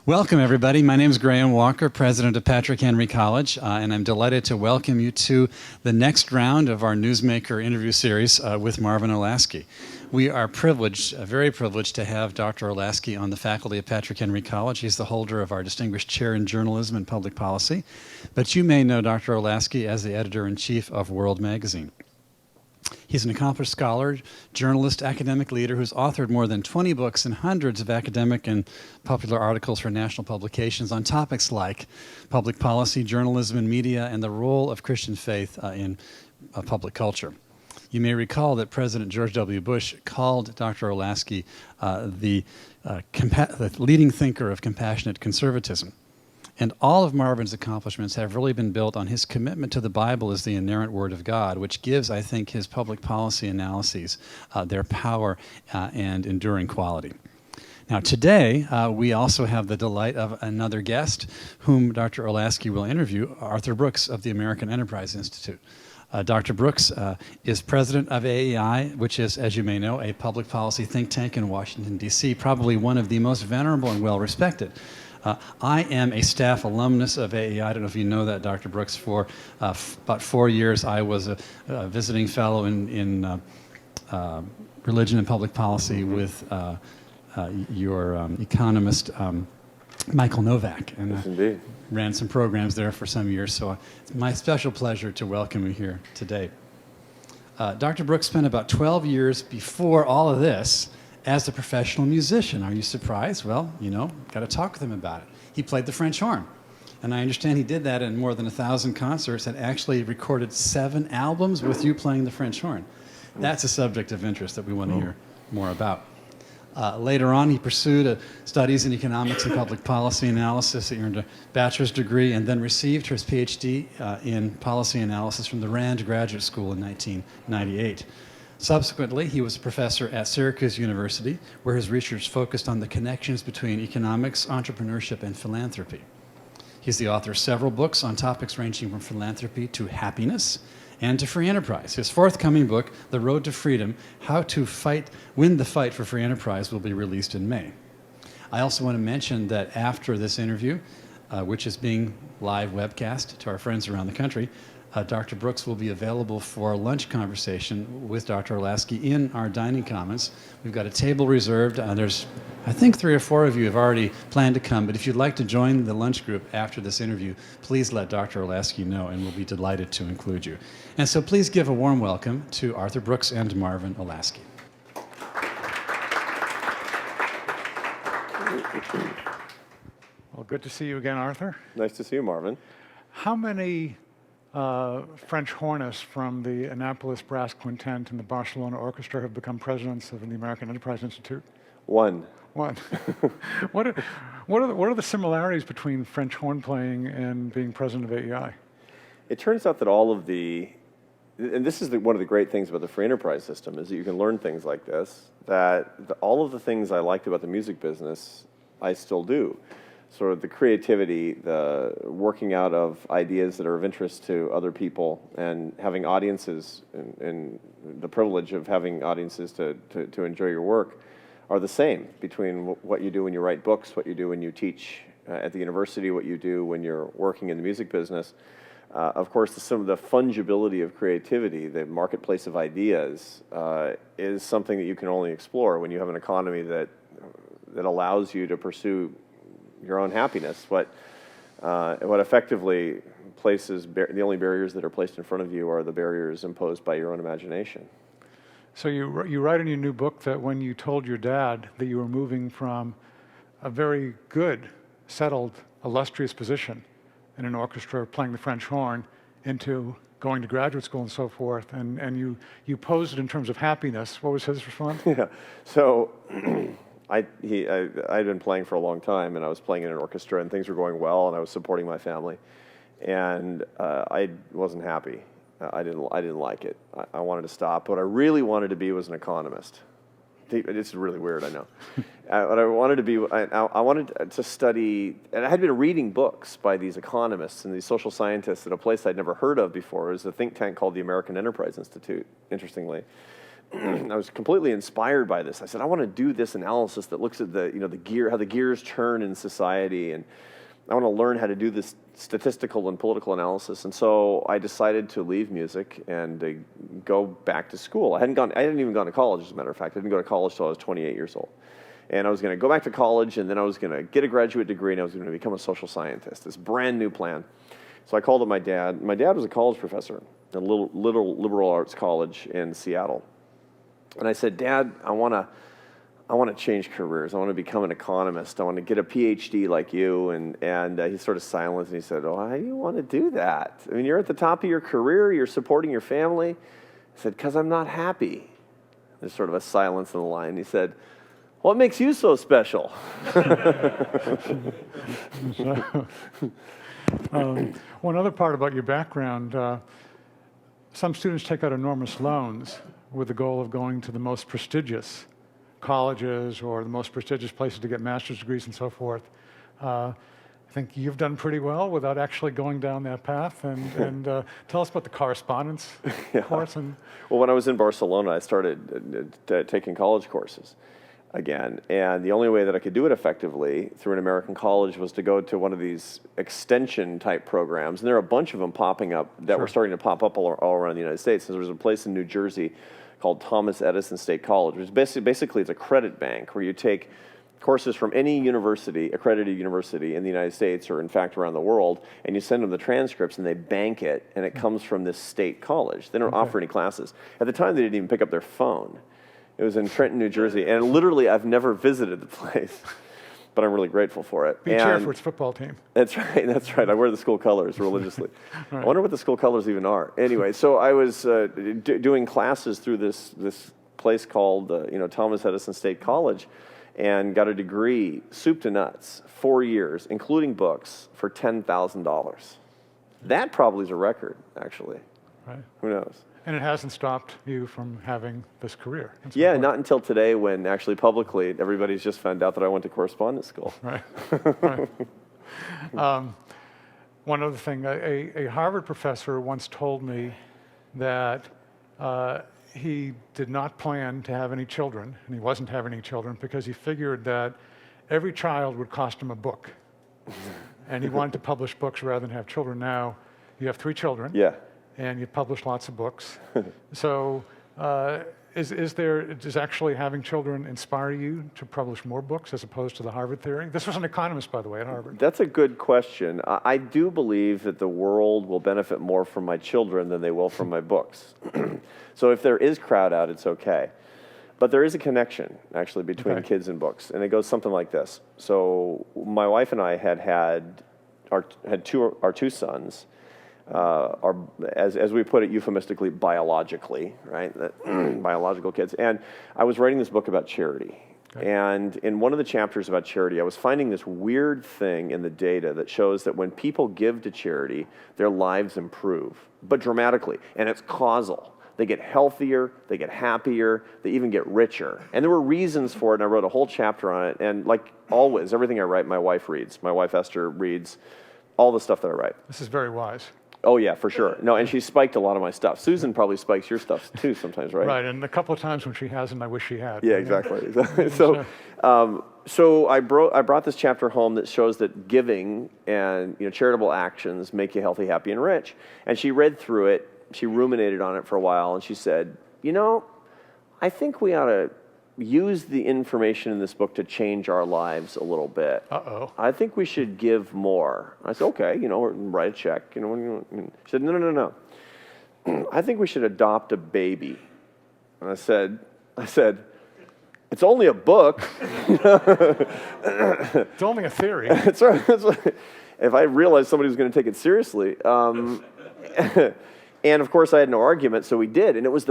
Welcome, everybody. My name is Graham Walker, president of Patrick Henry College, and I'm delighted to welcome you to the next round of our Newsmaker interview series with Marvin Olasky. We are privileged, very privileged, to have Dr. Olasky on the faculty of Patrick Henry College. He's the holder of our distinguished chair in journalism and public policy, but you may know Dr. Olasky as the editor-in-chief of World Magazine. He's an accomplished scholar, journalist, academic leader who's authored more than 20 books and hundreds of academic and popular articles for national publications on topics like public policy, journalism and media, and the role of Christian faith in public culture. You may recall that President George W. Bush called Dr. Olasky the leading thinker of compassionate conservatism. And all of Marvin's accomplishments have really been built on his commitment to the Bible as the inerrant Word of God, which gives, I think, his public policy analyses their power and enduring quality. Now, today, we also have the delight of another guest, whom Dr. Olasky will interview, Arthur Brooks of the American Enterprise Institute. Dr. Brooks is president of AEI, which is, as you may know, a public policy think tank in Washington, D.C., probably one of the most venerable and well-respected. I am a staff alumnus of AEI. I don't know if you know that, Dr. Brooks. For about 4 years, I was a visiting fellow in religion and public policy with your economist, Michael Novak. And yes, indeed. Ran some programs there for some years. So it's my special pleasure to welcome you here today. Dr. Brooks spent about 12 years before all of this as a professional musician. Are you surprised? Well, you know, got to talk with him about it. He played the French horn, and I understand he did that in more than 1,000 concerts and actually recorded 7 albums with you playing the French horn. That's a subject of interest that we want to hear more about. Later on, he pursued studies in economics and public policy analysis. He earned a bachelor's degree and then received his PhD in policy analysis from the Rand Graduate School in 1998. Subsequently, he was a professor at Syracuse University, where his research focused on the connections between economics, entrepreneurship, and philanthropy. He's the author of several books on topics ranging from philanthropy to happiness and to free enterprise. His forthcoming book, The Road to Freedom: How to Win the Fight for Free Enterprise, will be released in May. I also want to mention that after this interview, which is being live webcast to our friends around the country, Dr. Brooks will be available for a lunch conversation with Dr. Olasky in our dining commons. We've got a table reserved. There's, I think, 3 or 4 of you have already planned to come, but if you'd like to join the lunch group after this interview, please let Dr. Olasky know, and we'll be delighted to include you. And so please give a warm welcome to Arthur Brooks and Marvin Olasky. Well, good to see you again, Arthur. Nice to see you, Marvin. How many French hornists from the Annapolis Brass Quintet and the Barcelona Orchestra have become presidents of the American Enterprise Institute? One. One. What are the similarities between French horn playing and being president of AEI? It turns out that all of and this is one of the great things about the free enterprise system, is that you can learn things like this, that all of the things I liked about the music business, I still do. Sort of the creativity, the working out of ideas that are of interest to other people, and having audiences, and the privilege of having audiences to enjoy your work, are the same between what you do when you write books, what you do when you teach at the university, what you do when you're working in the music business. Of course, some of the fungibility of creativity, the marketplace of ideas, is something that you can only explore when you have an economy that allows you to pursue your own happiness. What effectively places the only barriers that are placed in front of you are the barriers imposed by your own imagination. So you write in your new book that when you told your dad that you were moving from a very good, settled, illustrious position in an orchestra playing the French horn into going to graduate school and so forth, and you posed it in terms of happiness, what was his response? Yeah. So I'd been playing for a long time, and I was playing in an orchestra, and things were going well, and I was supporting my family, and I wasn't happy. I didn't like it. I wanted to stop. What I really wanted to be was an economist. It's really weird, I know. What I wanted to be, I wanted to study, and I had been reading books by these economists and these social scientists at a place I'd never heard of before. It was a think tank called the American Enterprise Institute, interestingly. I was completely inspired by this. I said, I want to do this analysis that looks at how the gears turn in society, and I want to learn how to do this statistical and political analysis. And so I decided to leave music and go back to school. I hadn't even gone to college, as a matter of fact. I didn't go to college till I was 28 years old. And I was going to go back to college, and then I was going to get a graduate degree, and I was going to become a social scientist. This brand new plan. So I called up my dad. My dad was a college professor at a little liberal arts college in Seattle. And I said, Dad, I want to change careers. I want to become an economist. I want to get a PhD like you. And he sort of silenced, and he said, why do you want to do that? I mean, you're at the top of your career. You're supporting your family. I said, because I'm not happy. There's sort of a silence in the line. He said, what makes you so special? One other part about your background, some students take out enormous loans with the goal of going to the most prestigious colleges or the most prestigious places to get master's degrees and so forth. I think you've done pretty well without actually going down that path. And tell us about the correspondence course. Well, when I was in Barcelona, I started taking college courses again. And the only way that I could do it effectively through an American college was to go to one of these extension type programs. And there are a bunch of them popping up that were starting to pop up all around the United States. So there was a place in New Jersey called Thomas Edison State College, which is basically it's a credit bank where you take courses from any university, accredited university in the United States or in fact around the world, and you send them the transcripts and they bank it, and it comes from this state college. They don't offer any classes. At the time, they didn't even pick up their phone. It was in Trenton, New Jersey, and literally I've never visited the place, but I'm really grateful for it. Be cheer for its football team. That's right. I wear the school colors religiously. Right. I wonder what the school colors even are. Anyway, so I was doing classes through this place called Thomas Edison State College, and got a degree, soup to nuts, 4 years, including books, for $10,000. That probably is a record, actually. Right. Who knows? And it hasn't stopped you from having this carear. Yeah, not until today, when actually publicly everybody's just found out that I went to correspondence school. Right. One other thing, a Harvard professor once told me that he did not plan to have any children, and he wasn't having any children because he figured that every child would cost him a book. And he wanted to publish books rather than have children. Now, you have 3 children. Yeah. And you publish lots of books. So does actually having children inspire you to publish more books as opposed to the Harvard theory? This was an economist, by the way, at Harvard. That's a good question. I do believe that the world will benefit more from my children than they will from my books. So if there is crowd out, it's okay. But there is a connection, actually, between kids and books. And it goes something like this. So my wife and I had our 2 sons. As we put it euphemistically, biologically, right? Biological kids. And I was writing this book about charity. Okay. And in one of the chapters about charity, I was finding this weird thing in the data that shows that when people give to charity, their lives improve, but dramatically. And it's causal. They get healthier, they get happier, they even get richer. And there were reasons for it, and I wrote a whole chapter on it. And like always, everything I write, my wife reads. My wife, Esther, reads all the stuff that I write. This is very wise. Oh, yeah, for sure. No, and she spiked a lot of my stuff. Susan probably spikes your stuff, too, sometimes, right? Right, and a couple of times when she hasn't, I wish she had. Yeah, exactly. So I brought this chapter home that shows that giving and charitable actions make you healthy, happy, and rich. And she read through it. She ruminated on it for a while, and she said, I think we ought to use the information in this book to change our lives a little bit. Uh-oh. I think we should give more. I said, okay, write a check. She said, no. I think we should adopt a baby. And I said, it's only a book. It's only a theory. That's right. If I realized somebody was going to take it seriously. And of course I had no argument, so we did. And it was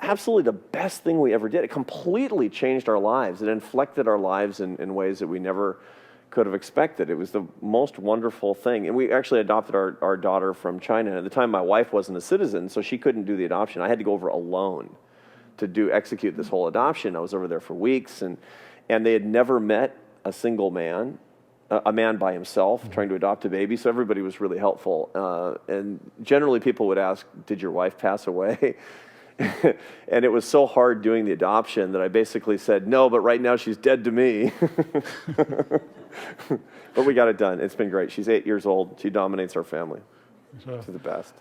absolutely the best thing we ever did. It completely changed our lives. It inflected our lives in ways that we never could have expected. It was the most wonderful thing. And we actually adopted our daughter from China. At the time, my wife wasn't a citizen, so she couldn't do the adoption. I had to go over alone to execute this whole adoption. I was over there for weeks, and they had never met a single man, a man by himself trying to adopt a baby, so everybody was really helpful. And generally people would ask, did your wife pass away? And it was so hard doing the adoption that I basically said, no, but right now she's dead to me. But we got it done. It's been great. She's 8 years old. She dominates our family. So, She's the best.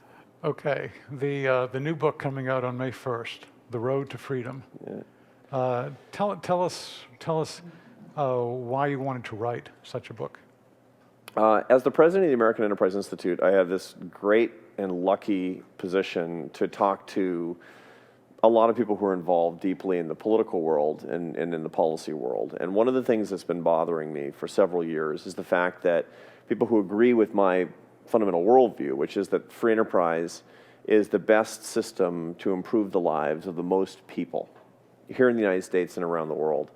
okay, the new book coming out on May 1st, The Road to Freedom. Yeah. Tell us why you wanted to write such a book. As the president of the American Enterprise Institute, I have this great and lucky position to talk to a lot of people who are involved deeply in the political world and in the policy world. And one of the things that's been bothering me for several years is the fact that people who agree with my fundamental worldview, which is that free enterprise is the best system to improve the lives of the most people here in the United States and around the world,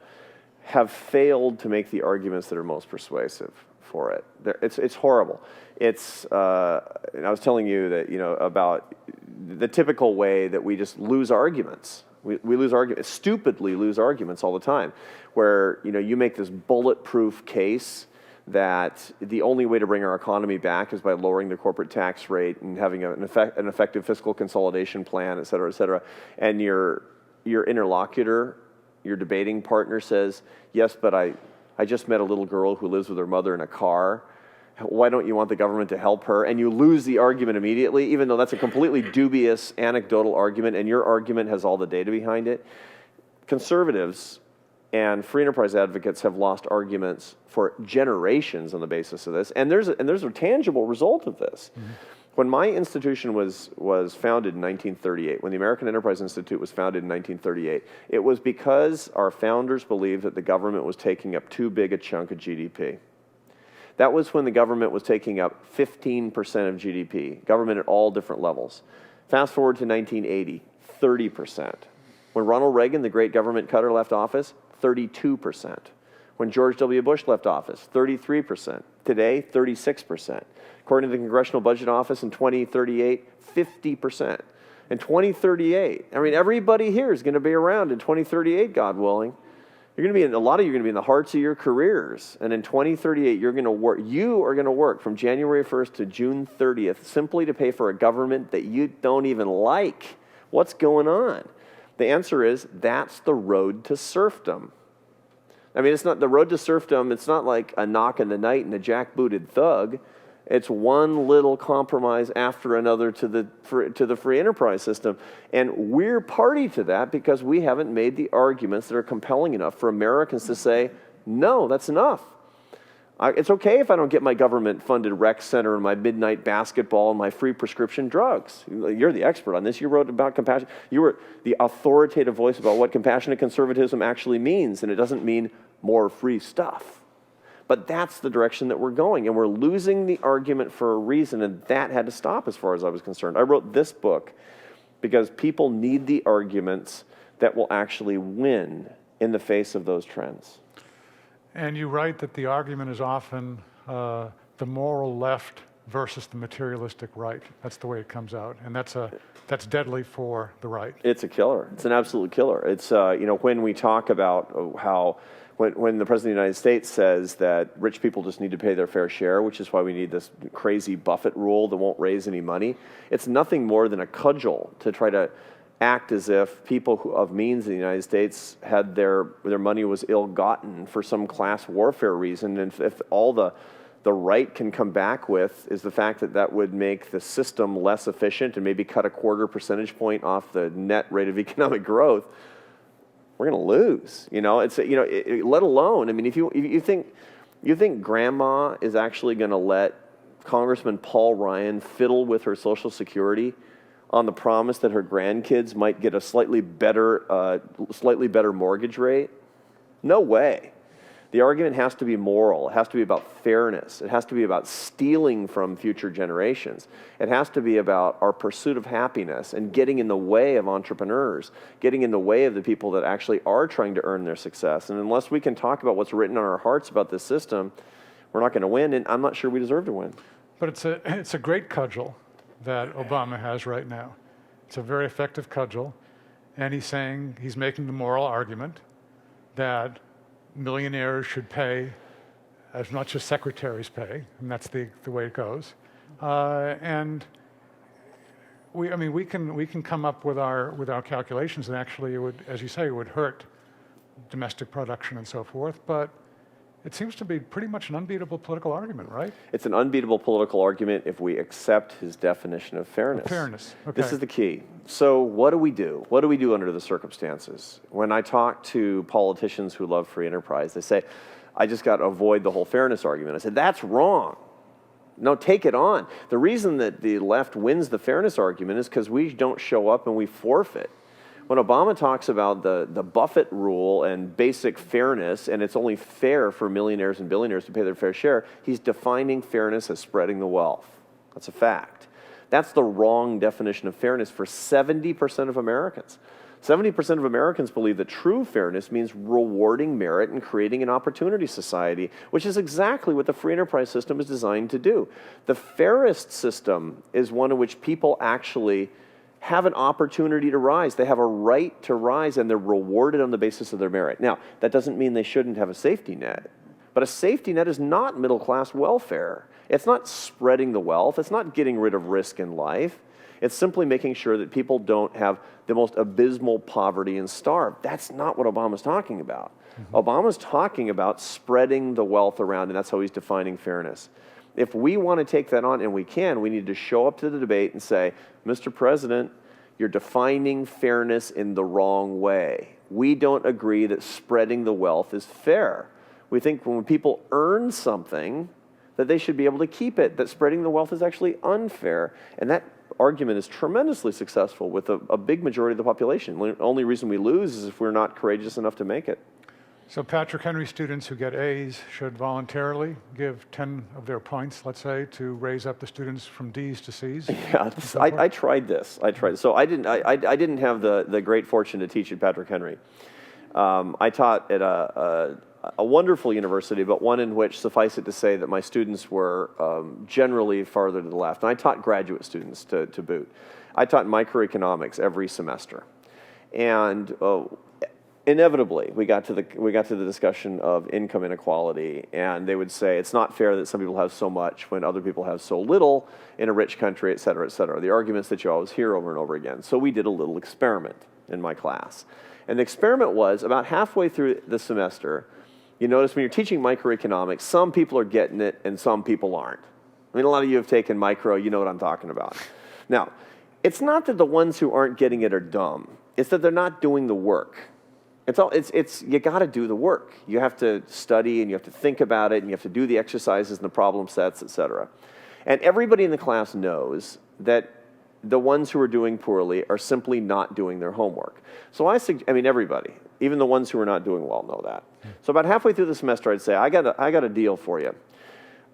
have failed to make the arguments that are most persuasive for it. It's horrible. And I was telling you that, about the typical way that we just lose arguments. We lose arguments, stupidly lose arguments all the time, where, you make this bulletproof case that the only way to bring our economy back is by lowering the corporate tax rate and having an effective fiscal consolidation plan, et cetera, et cetera. And your interlocutor, your debating partner says, yes, but I just met a little girl who lives with her mother in a car. Why don't you want the government to help her? And you lose the argument immediately, even though that's a completely dubious anecdotal argument, and your argument has all the data behind it. Conservatives and free enterprise advocates have lost arguments for generations on the basis of this, and there's a tangible result of this. Mm-hmm. When my institution was founded in 1938, when the American Enterprise Institute was founded in 1938, it was because our founders believed that the government was taking up too big a chunk of GDP. That was when the government was taking up 15% of GDP, government at all different levels. Fast forward to 1980, 30%. When Ronald Reagan, the great government cutter, left office, 32%. When George W. Bush left office, 33%. Today, 36%. According to the Congressional Budget Office, in 2038, 50%. In 2038, everybody here is going to be around in 2038, God willing. A lot of you are going to be in the hearts of your careers. And in 2038, you are going to work from January 1st to June 30th simply to pay for a government that you don't even like. What's going on? The answer is, that's the road to serfdom. It's not the road to serfdom. It's not like a knock in the night and a jackbooted thug. It's one little compromise after another to the free enterprise system. And we're party to that because we haven't made the arguments that are compelling enough for Americans to say, no, that's enough. It's okay if I don't get my government-funded rec center and my midnight basketball and my free prescription drugs. You're the expert on this. You wrote about compassion. You were the authoritative voice about what compassionate conservatism actually means, and it doesn't mean more free stuff. But that's the direction that we're going, and we're losing the argument for a reason, and that had to stop as far as I was concerned. I wrote this book because people need the arguments that will actually win in the face of those trends. And you write that the argument is often the moral left versus the materialistic right. That's the way it comes out, and that's deadly for the right. It's a killer. It's an absolute killer. It's when we talk about how when the President of the United States says that rich people just need to pay their fair share, which is why we need this crazy Buffett rule that won't raise any money, it's nothing more than a cudgel to try to act as if people of means in the United States had their money was ill-gotten for some class warfare reason, and if all the right can come back with is the fact that would make the system less efficient and maybe cut a 0.25 percentage point off the net rate of economic growth, we're going to lose. Let alone, if you think Grandma is actually going to let Congressman Paul Ryan fiddle with her Social Security on the promise that her grandkids might get a slightly better mortgage rate? No way. The argument has to be moral. It has to be about fairness. It has to be about stealing from future generations. It has to be about our pursuit of happiness and getting in the way of entrepreneurs, getting in the way of the people that actually are trying to earn their success. And unless we can talk about what's written on our hearts about this system, we're not going to win, and I'm not sure we deserve to win. But it's a great cudgel that Obama has right now. It's a very effective cudgel, and he's making the moral argument that millionaires should pay as much as secretaries pay, and that's the way it goes. And I mean, we can come up with our calculations, and actually, it would, as you say, it would hurt domestic production and so forth. But it seems to be pretty much an unbeatable political argument, right? It's an unbeatable political argument if we accept his definition of fairness. Fairness. Okay. This is the key. So what do we do? What do we do under the circumstances? When I talk to politicians who love free enterprise, they say, I just got to avoid the whole fairness argument. I said, that's wrong. No, take it on. The reason that the left wins the fairness argument is because we don't show up and we forfeit. When Obama talks about the Buffett rule and basic fairness, and it's only fair for millionaires and billionaires to pay their fair share, he's defining fairness as spreading the wealth. That's a fact. That's the wrong definition of fairness for 70% of Americans. 70% of Americans believe that true fairness means rewarding merit and creating an opportunity society, which is exactly what the free enterprise system is designed to do. The fairest system is one in which people actually have an opportunity to rise. They have a right to rise, and they're rewarded on the basis of their merit. Now, that doesn't mean they shouldn't have a safety net, but a safety net is not middle-class welfare. It's not spreading the wealth. It's not getting rid of risk in life. It's simply making sure that people don't have the most abysmal poverty and starve. That's not what Obama's talking about. Obama's talking about spreading the wealth around, and that's how he's defining fairness. If we want to take that on, and we can, we need to show up to the debate and say, Mr. President, you're defining fairness in the wrong way. We don't agree that spreading the wealth is fair. We think when people earn something, that they should be able to keep it, that spreading the wealth is actually unfair. And that argument is tremendously successful with a big majority of the population. The only reason we lose is if we're not courageous enough to make it. So Patrick Henry students who get A's should voluntarily give 10 of their points, let's say, to raise up the students from D's to C's? Yeah, I tried this. So I didn't have the great fortune to teach at Patrick Henry. I taught at a wonderful university, but one in which, suffice it to say, that my students were generally farther to the left. And I taught graduate students to boot. I taught microeconomics every semester. And inevitably, we got to the discussion of income inequality, and they would say it's not fair that some people have so much when other people have so little in a rich country, et cetera, et cetera. The arguments that you always hear over and over again. So we did a little experiment in my class. And the experiment was about halfway through the semester, you notice when you're teaching microeconomics, some people are getting it and some people aren't. I mean, a lot of you have taken micro, you know what I'm talking about. Now, it's not that the ones who aren't getting it are dumb. It's that they're not doing the work. You got to do the work. You have to study and you have to think about it and you have to do the exercises and the problem sets, et cetera. And everybody in the class knows that the ones who are doing poorly are simply not doing their homework. So everybody, even the ones who are not doing well know that. So about halfway through the semester, I'd say, I got a deal for you.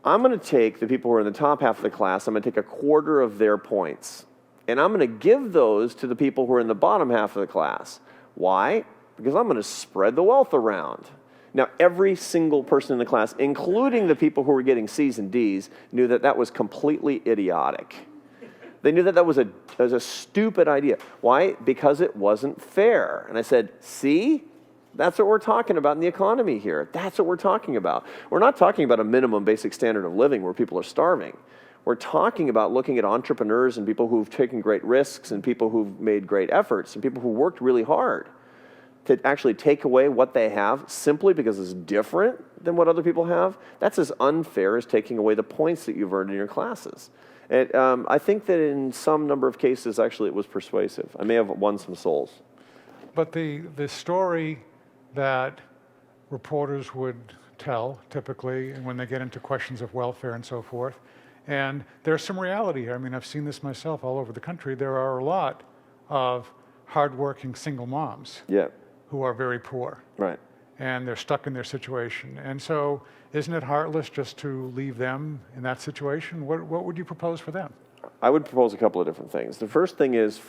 I'm going to take the people who are in the top half of the class, I'm going to take a quarter of their points, and I'm going to give those to the people who are in the bottom half of the class. Why? Because I'm going to spread the wealth around. Now, every single person in the class, including the people who were getting C's and D's, knew that that was completely idiotic. They knew that that was a stupid idea. Why? Because it wasn't fair. And I said, see? That's what we're talking about in the economy here. That's what we're talking about. We're not talking about a minimum basic standard of living where people are starving. We're talking about looking at entrepreneurs and people who've taken great risks and people who've made great efforts and people who worked really hard to actually take away what they have simply because it's different than what other people have. That's as unfair as taking away the points that you've earned in your classes. I think that in some number of cases, actually, it was persuasive. I may have won some souls. But the story that reporters would tell, typically, and when they get into questions of welfare and so forth, and there's some reality here. I mean, I've seen this myself all over the country. There are a lot of hardworking single moms who are very poor. Right. And they're stuck in their situation. And so isn't it heartless just to leave them in that situation? What would you propose for them? I would propose a couple of different things. The first thing is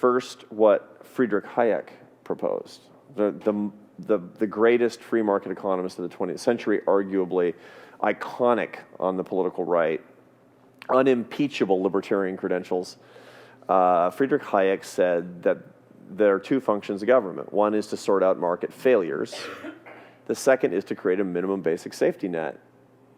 what Friedrich Hayek proposed. The greatest free market economist of the 20th century, arguably iconic on the political right, unimpeachable libertarian credentials. Friedrich Hayek said that there are two functions of government. One is to sort out market failures. The second is to create a minimum basic safety net.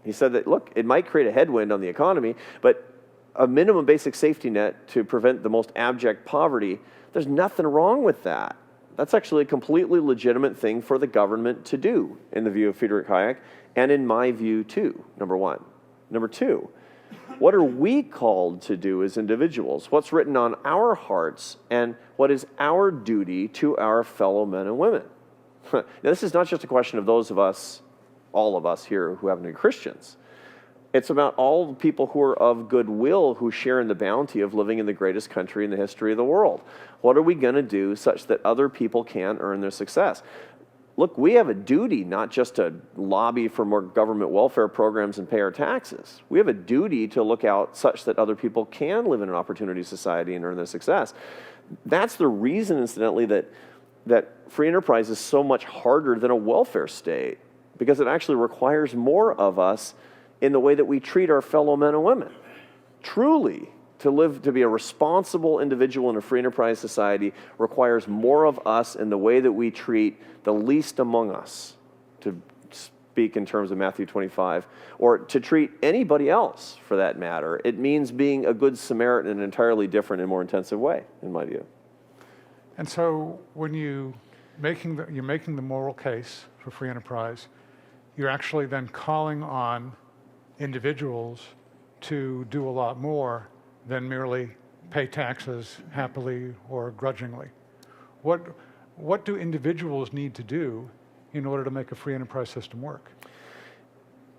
He said that, look, it might create a headwind on the economy, but a minimum basic safety net to prevent the most abject poverty, there's nothing wrong with that. That's actually a completely legitimate thing for the government to do in the view of Friedrich Hayek, and in my view too, number one. Number two, what are we called to do as individuals? What's written on our hearts, and what is our duty to our fellow men and women? Now, this is not just a question of those of us, all of us here who happen to be Christians. It's about all the people who are of goodwill, who share in the bounty of living in the greatest country in the history of the world. What are we going to do such that other people can earn their success? Look, we have a duty not just to lobby for more government welfare programs and pay our taxes. We have a duty to look out such that other people can live in an opportunity society and earn their success. That's the reason, incidentally, that free enterprise is so much harder than a welfare state, because it actually requires more of us in the way that we treat our fellow men and women. Truly, to be a responsible individual in a free enterprise society requires more of us in the way that we treat the least among us, to speak in terms of Matthew 25, or to treat anybody else for that matter. It means being a good Samaritan in an entirely different and more intensive way, in my view. And so when you're making the moral case for free enterprise, you're actually then calling on individuals to do a lot more than merely pay taxes happily or grudgingly. What do individuals need to do in order to make a free enterprise system work?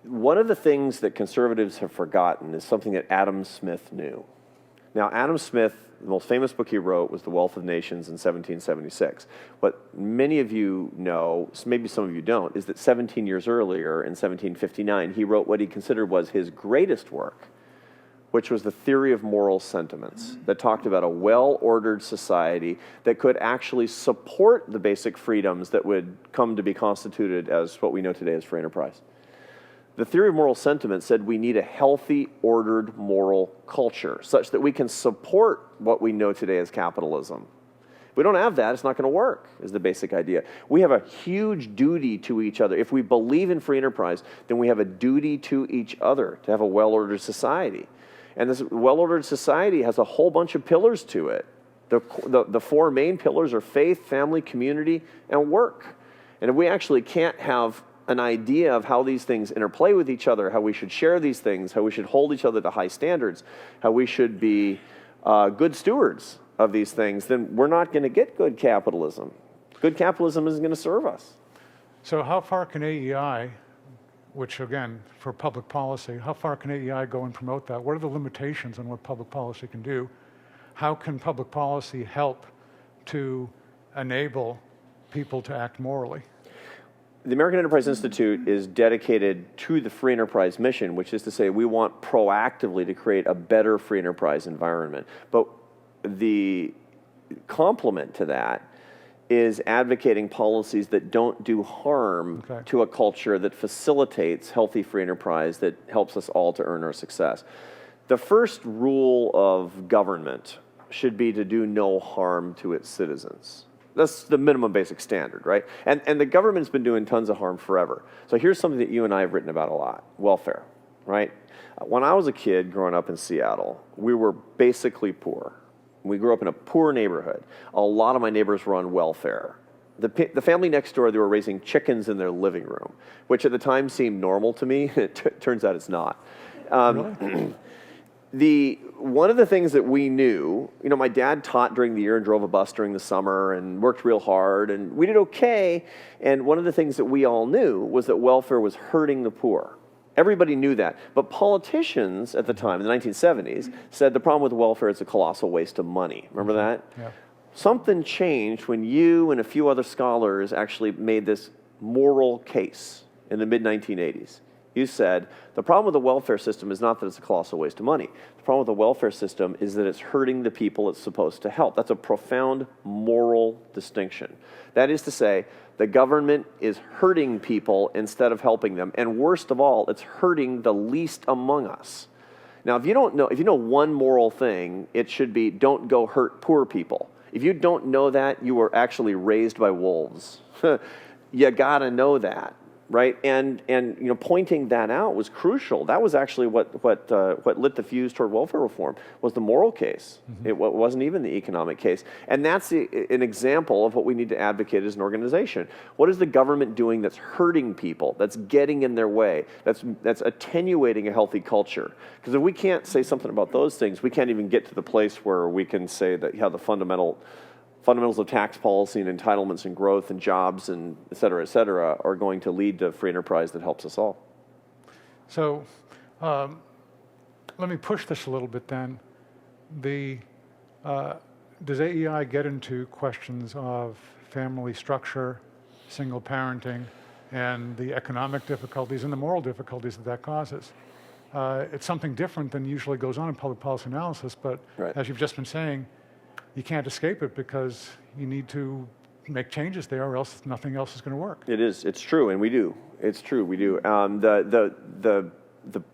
One of the things that conservatives have forgotten is something that Adam Smith knew. Now, Adam Smith, the most famous book he wrote was The Wealth of Nations in 1776. What many of you know, maybe some of you don't, is that 17 years earlier, in 1759, he wrote what he considered was his greatest work, which was the theory of moral sentiments, that talked about a well-ordered society that could actually support the basic freedoms that would come to be constituted as what we know today as free enterprise. The theory of moral sentiment said we need a healthy, ordered moral culture such that we can support what we know today as capitalism. If we don't have that, it's not going to work, is the basic idea. We have a huge duty to each other. If we believe in free enterprise, then we have a duty to each other to have a well-ordered society. And this well-ordered society has a whole bunch of pillars to it. The four main pillars are faith, family, community, and work. And if we actually can't have an idea of how these things interplay with each other, how we should share these things, how we should hold each other to high standards, how we should be good stewards of these things, then we're not going to get good capitalism. Good capitalism isn't going to serve us. So how far can AEI, which again, for public policy, how far can AEI go and promote that? What are the limitations on what public policy can do? How can public policy help to enable people to act morally? The American Enterprise Institute is dedicated to the free enterprise mission, which is to say we want proactively to create a better free enterprise environment. But the complement to that is advocating policies that don't do harm to a culture, that facilitates healthy free enterprise, that helps us all to earn our success. The first rule of government should be to do no harm to its citizens. That's the minimum basic standard, right? And the government's been doing tons of harm forever. So here's something that you and I have written about a lot: welfare, right? When I was a kid growing up in Seattle, we were basically poor. We grew up in a poor neighborhood. A lot of my neighbors were on welfare. The family next door, they were raising chickens in their living room, which at the time seemed normal to me. It turns out it's not. Really? One of the things that we knew, my dad taught during the year and drove a bus during the summer and worked real hard, and we did okay. And one of the things that we all knew was that welfare was hurting the poor. Everybody knew that. But politicians at the time, in the 1970s, said the problem with welfare is a colossal waste of money. Remember that? Yeah. Something changed when you and a few other scholars actually made this moral case in the mid-1980s. You said, the problem with the welfare system is not that it's a colossal waste of money. The problem with the welfare system is that it's hurting the people it's supposed to help. That's a profound moral distinction. That is to say, the government is hurting people instead of helping them. And worst of all, it's hurting the least among us. Now, if you know one moral thing, it should be don't go hurt poor people. If you don't know that, you were actually raised by wolves. You gotta know that. right? And pointing that out was crucial. That was actually what lit the fuse toward welfare reform, was the moral case. It wasn't even the economic case. And that's an example of what we need to advocate as an organization. What is the government doing that's hurting people, that's getting in their way, that's attenuating a healthy culture? Because if we can't say something about those things, we can't even get to the place where we can say that the fundamentals of tax policy and entitlements and growth and jobs and et cetera, are going to lead to free enterprise that helps us all. So let me push this a little bit then. Does AEI get into questions of family structure, single parenting, and the economic difficulties and the moral difficulties that causes? It's something different than usually goes on in public policy analysis, but Right. as you've just been saying, you can't escape it because you need to make changes there or else nothing else is going to work. It is. It's true, and we do. It's true, we do. The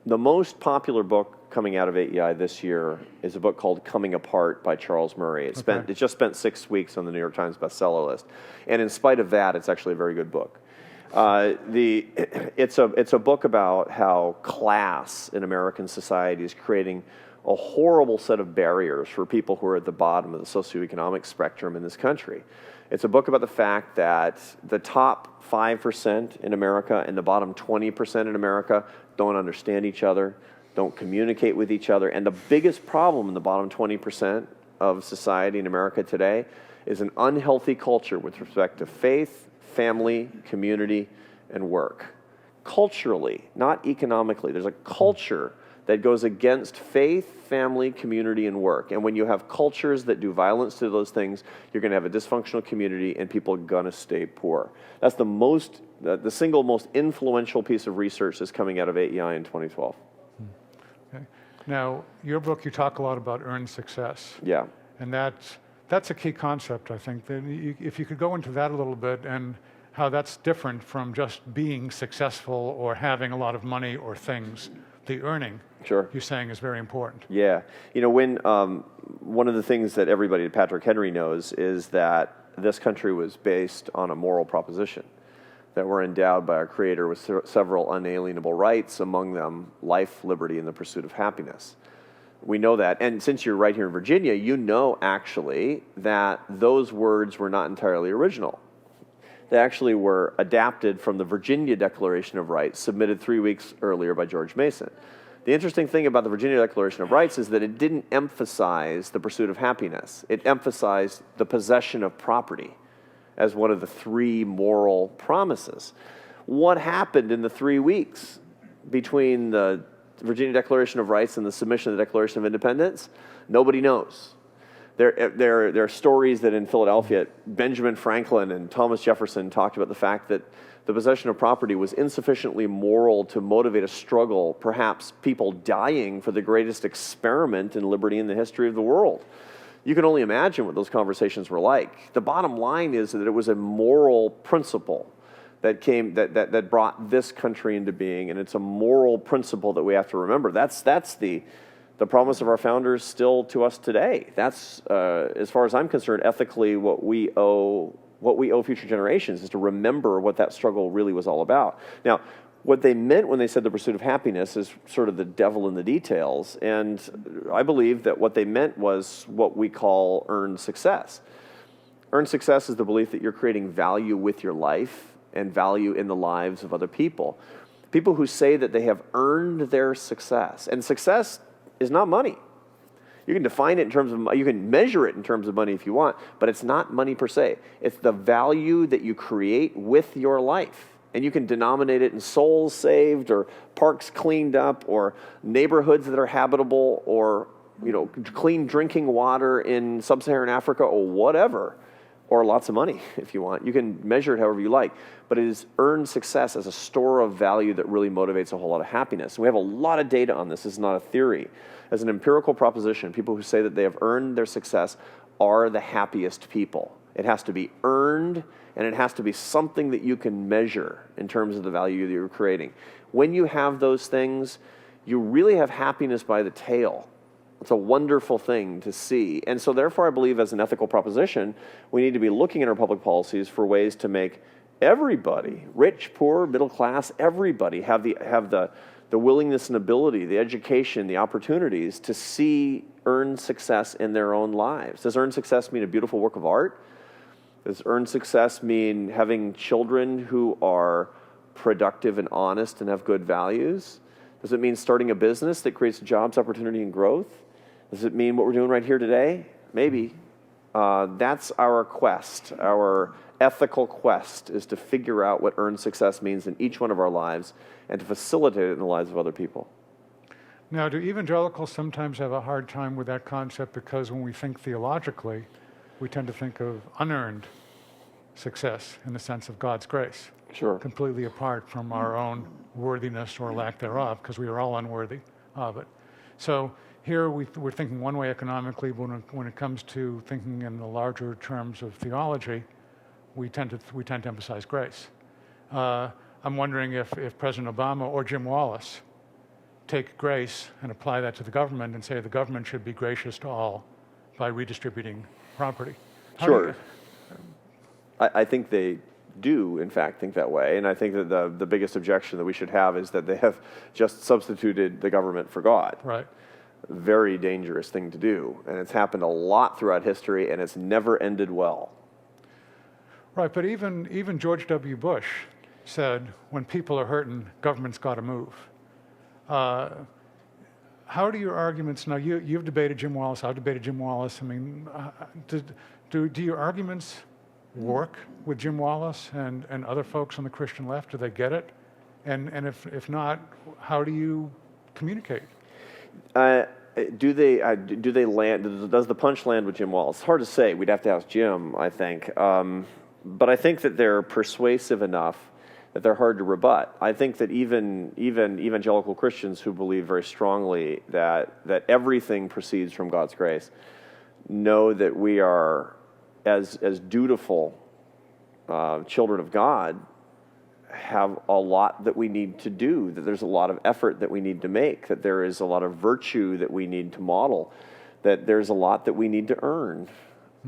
most popular book coming out of AEI this year is a book called Coming Apart by Charles Murray. It just spent 6 weeks on the New York Times bestseller list, and in spite of that, it's actually a very good book. It's a book about how class in American society is creating a horrible set of barriers for people who are at the bottom of the socioeconomic spectrum in this country. It's a book about the fact that the top 5% in America and the bottom 20% in America don't understand each other, don't communicate with each other, and the biggest problem in the bottom 20% of society in America today is an unhealthy culture with respect to faith, family, community, and work. Culturally, not economically. There's a culture that goes against faith, family, community, and work. And when you have cultures that do violence to those things, you're going to have a dysfunctional community and people are going to stay poor. That's the single most influential piece of research that's coming out of AEI in 2012. Okay. Now, your book, you talk a lot about earned success. Yeah. And that's a key concept, I think. If you could go into that a little bit and how that's different from just being successful or having a lot of money or things, the earning, Sure. you're saying is very important. Yeah. When one of the things that everybody at Patrick Henry knows is that this country was based on a moral proposition, that we're endowed by our Creator with several unalienable rights, among them life, liberty, and the pursuit of happiness. We know that. And since you're right here in Virginia, you know actually that those words were not entirely original. They actually were adapted from the Virginia Declaration of Rights, submitted 3 weeks earlier by George Mason. The interesting thing about the Virginia Declaration of Rights is that it didn't emphasize the pursuit of happiness. It emphasized the possession of property as one of the 3 moral promises. What happened in the 3 weeks between the Virginia Declaration of Rights and the submission of the Declaration of Independence? Nobody knows. There are stories that in Philadelphia, Benjamin Franklin and Thomas Jefferson talked about the fact that the possession of property was insufficiently moral to motivate a struggle, perhaps people dying for the greatest experiment in liberty in the history of the world. You can only imagine what those conversations were like. The bottom line is that it was a moral principle that brought this country into being, and it's a moral principle that we have to remember. That's the promise of our founders still to us today. That's, as far as I'm concerned, ethically what we owe future generations, is to remember what that struggle really was all about. Now, what they meant when they said the pursuit of happiness is sort of the devil in the details, and I believe that what they meant was what we call earned success. Earned success is the belief that you're creating value with your life and value in the lives of other people. People who say that they have earned their success, and success is not money. You can define it in terms of, you can measure it in terms of money if you want, but it's not money per se. It's the value that you create with your life. And you can denominate it in souls saved, or parks cleaned up, or neighborhoods that are habitable, or clean drinking water in sub-Saharan Africa, or whatever, or lots of money if you want. You can measure it however you like, but it is earned success as a store of value that really motivates a whole lot of happiness. And we have a lot of data on this. This is not a theory. As an empirical proposition, people who say that they have earned their success are the happiest people. It has to be earned, and it has to be something that you can measure in terms of the value that you're creating. When you have those things, you really have happiness by the tail. It's a wonderful thing to see. And so therefore, I believe as an ethical proposition, we need to be looking at our public policies for ways to make everybody, rich, poor, middle class, everybody have the willingness and ability, the education, the opportunities to see earned success in their own lives. Does earned success mean a beautiful work of art? Does earned success mean having children who are productive and honest and have good values? Does it mean starting a business that creates jobs, opportunity, and growth? Does it mean what we're doing right here today? Maybe. That's our quest. Our ethical quest is to figure out what earned success means in each one of our lives and to facilitate it in the lives of other people. Now, do evangelicals sometimes have a hard time with that concept because when we think theologically, we tend to think of unearned success in the sense of God's grace? Sure. Completely apart from our own worthiness or lack thereof, because we are all unworthy of it. So here we're thinking one way economically, but when it comes to thinking in the larger terms of theology, we tend to emphasize grace. I'm wondering if President Obama or Jim Wallace take grace and apply that to the government and say the government should be gracious to all by redistributing property. Sure. I think they do, in fact, think that way. And I think that the biggest objection that we should have is that they have just substituted the government for God. Right. Very dangerous thing to do. And it's happened a lot throughout history, and it's never ended well. Right, but even George W. Bush said, when people are hurting, government's got to move. How do your arguments, now you've debated Jim Wallace, I've debated Jim Wallace. I mean, do your arguments work with Jim Wallace and other folks on the Christian left? Do they get it? And if not, how do you communicate? Do they land? Does the punch land with Jim Wallace? It's hard to say. We'd have to ask Jim, I think. But I think that they're persuasive enough that they're hard to rebut. I think that even evangelical Christians who believe very strongly that everything proceeds from God's grace know that we are, as dutiful children of God, have a lot that we need to do, that there's a lot of effort that we need to make, that there is a lot of virtue that we need to model, that there's a lot that we need to earn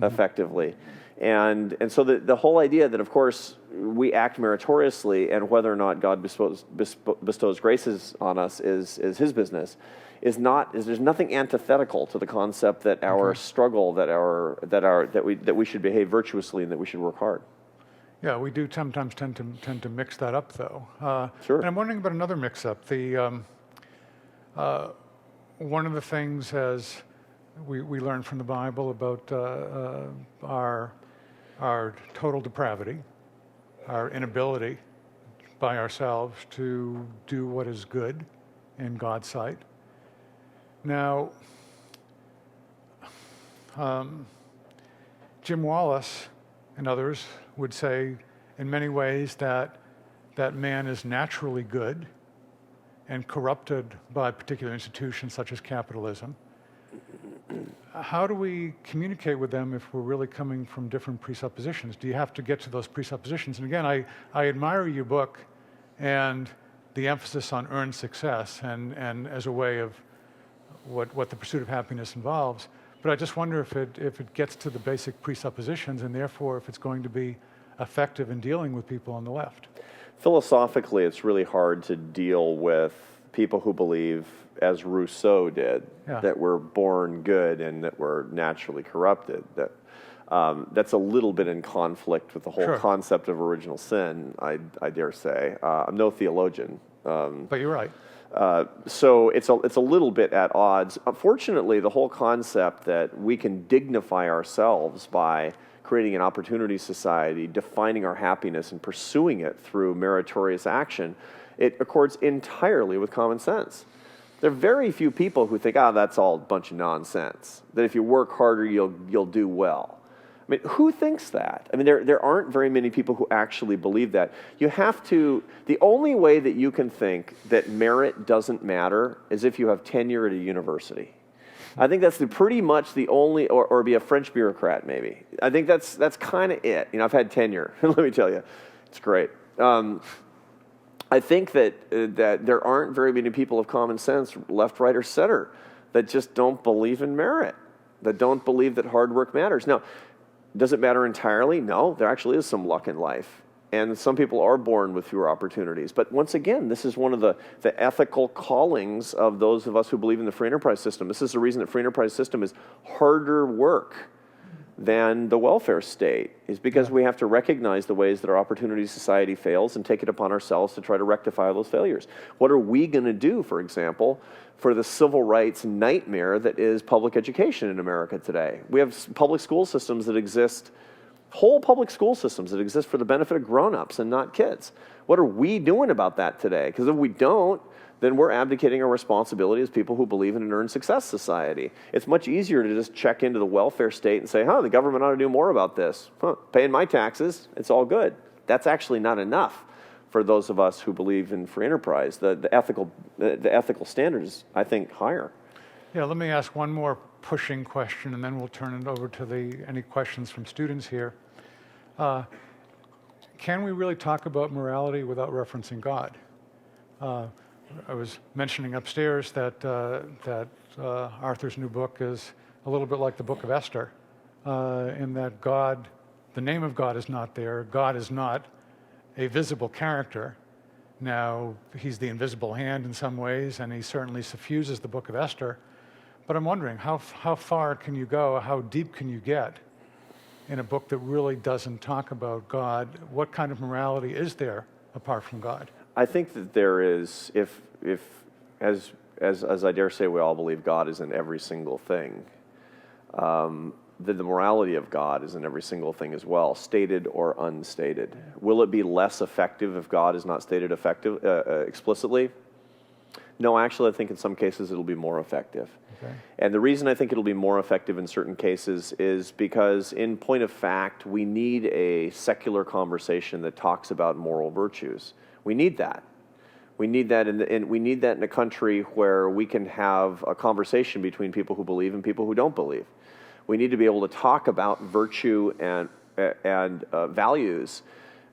effectively. And so the whole idea that, of course, we act meritoriously and whether or not God bestows graces on us is his business, there's nothing antithetical to the concept that our struggle, that we should behave virtuously and that we should work hard. Yeah, we do sometimes tend to mix that up, though. Sure. And I'm wondering about another mix-up. One of the things, as we learn from the Bible about our total depravity, our inability by ourselves to do what is good in God's sight. Now, Jim Wallace and others would say in many ways that man is naturally good and corrupted by particular institutions such as capitalism. How do we communicate with them if we're really coming from different presuppositions? Do you have to get to those presuppositions? And again, I admire your book and the emphasis on earned success and as a way of what the pursuit of happiness involves. But I just wonder if it gets to the basic presuppositions and therefore if it's going to be effective in dealing with people on the left. Philosophically, it's really hard to deal with people who believe, as Rousseau did, that we're born good and that we're naturally corrupted. That's a little bit in conflict with the whole concept of original sin, I dare say. I'm no theologian. But you're right. So it's a little bit at odds. Unfortunately, the whole concept that we can dignify ourselves by creating an opportunity society, defining our happiness and pursuing it through meritorious action, it accords entirely with common sense. There are very few people who think, that's all a bunch of nonsense, that if you work harder, you'll do well. I mean, who thinks that? I mean, there aren't very many people who actually believe that. The only way that you can think that merit doesn't matter is if you have tenure at a university. I think that's pretty much the only, or be a French bureaucrat maybe. I think that's kind of it. I've had tenure, let me tell you, it's great. I think that there aren't very many people of common sense, left, right, or center, that just don't believe in merit, that don't believe that hard work matters. Now, does it matter entirely? No, there actually is some luck in life. And some people are born with fewer opportunities. But once again, this is one of the ethical callings of those of us who believe in the free enterprise system. This is the reason that free enterprise system is harder work than the welfare state, is because we have to recognize the ways that our opportunity society fails and take it upon ourselves to try to rectify those failures. What are we going to do, for example, for the civil rights nightmare that is public education in America today? We have public school systems that exist, whole public school systems that exist for the benefit of grown-ups and not kids. What are we doing about that today? Because if we don't, then we're abdicating our responsibility as people who believe in an earned success society. It's much easier to just check into the welfare state and say, the government ought to do more about this. Paying my taxes, it's all good. That's actually not enough for those of us who believe in free enterprise. The ethical standard is, I think, higher. Yeah, let me ask one more pushing question, and then we'll turn it over to any questions from students here. Can we really talk about morality without referencing God? I was mentioning upstairs that Arthur's new book is a little bit like the book of Esther, in that God, the name of God is not there. God is not a visible character. Now, he's the invisible hand in some ways, and he certainly suffuses the book of Esther. But I'm wondering, how far can you go? How deep can you get in a book that really doesn't talk about God? What kind of morality is there apart from God? I think that there is, as I dare say, we all believe God is in every single thing. The morality of God is in every single thing as well, stated or unstated. Will it be less effective if God is not stated explicitly? No, actually, I think in some cases it'll be more effective. Okay. And the reason I think it'll be more effective in certain cases is because, in point of fact, we need a secular conversation that talks about moral virtues. We need that. We need that we need that in a country where we can have a conversation between people who believe and people who don't believe. We need to be able to talk about virtue and values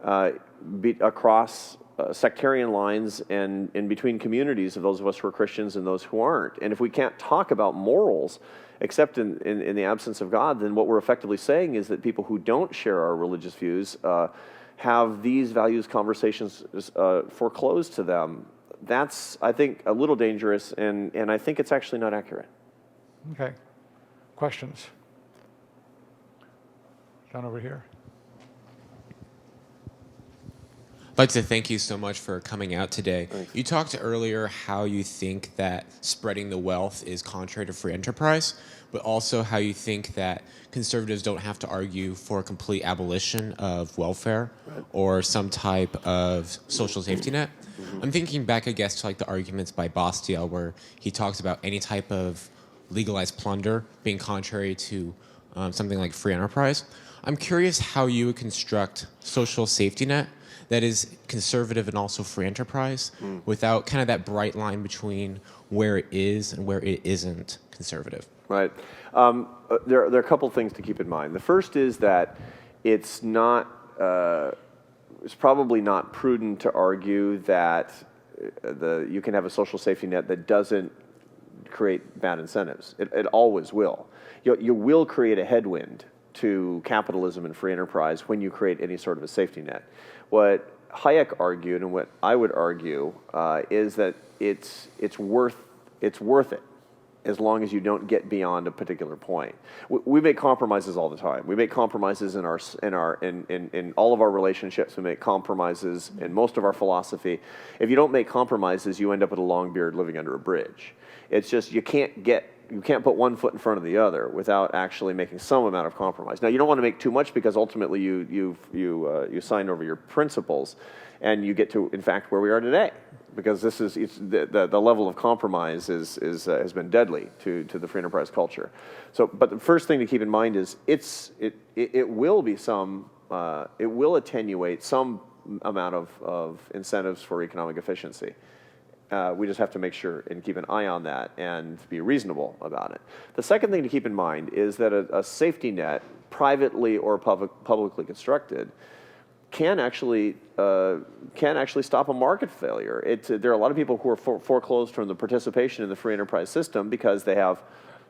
across sectarian lines and in between communities of those of us who are Christians and those who aren't. And if we can't talk about morals except in the absence of God, then what we're effectively saying is that people who don't share our religious views have these values conversations foreclosed to them. That's, I think, a little dangerous, and I think it's actually not accurate. Okay. Questions? Down over here. I'd like to thank you so much for coming out today. Thanks. You talked earlier how you think that spreading the wealth is contrary to free enterprise, but also how you think that conservatives don't have to argue for a complete abolition of welfare or some type of social safety net. I'm thinking back, I guess, to like the arguments by Bastiat, where he talks about any type of legalized plunder being contrary to something like free enterprise. I'm curious how you would construct social safety net that is conservative and also free enterprise without kind of that bright line between where it is and where it isn't conservative. Right. There are a couple things to keep in mind. The first is that it's probably not prudent to argue that you can have a social safety net that doesn't create bad incentives. It always will. You will create a headwind to capitalism and free enterprise when you create any sort of a safety net. What Hayek argued, and what I would argue, is that it's worth it as long as you don't get beyond a particular point. We make compromises all the time. We make compromises in all of our relationships. We make compromises in most of our philosophy. If you don't make compromises, you end up with a long beard living under a bridge. It's just you can't put one foot in front of the other without actually making some amount of compromise. Now, you don't want to make too much because ultimately you sign over your principles, and you get to, in fact, where we are today. Because the level of compromise has been deadly to the free enterprise culture. But the first thing to keep in mind is it will attenuate some amount of incentives for economic efficiency. We just have to make sure and keep an eye on that and be reasonable about it. The second thing to keep in mind is that a safety net, privately or publicly constructed, can actually stop a market failure. There are a lot of people who are foreclosed from the participation in the free enterprise system because they have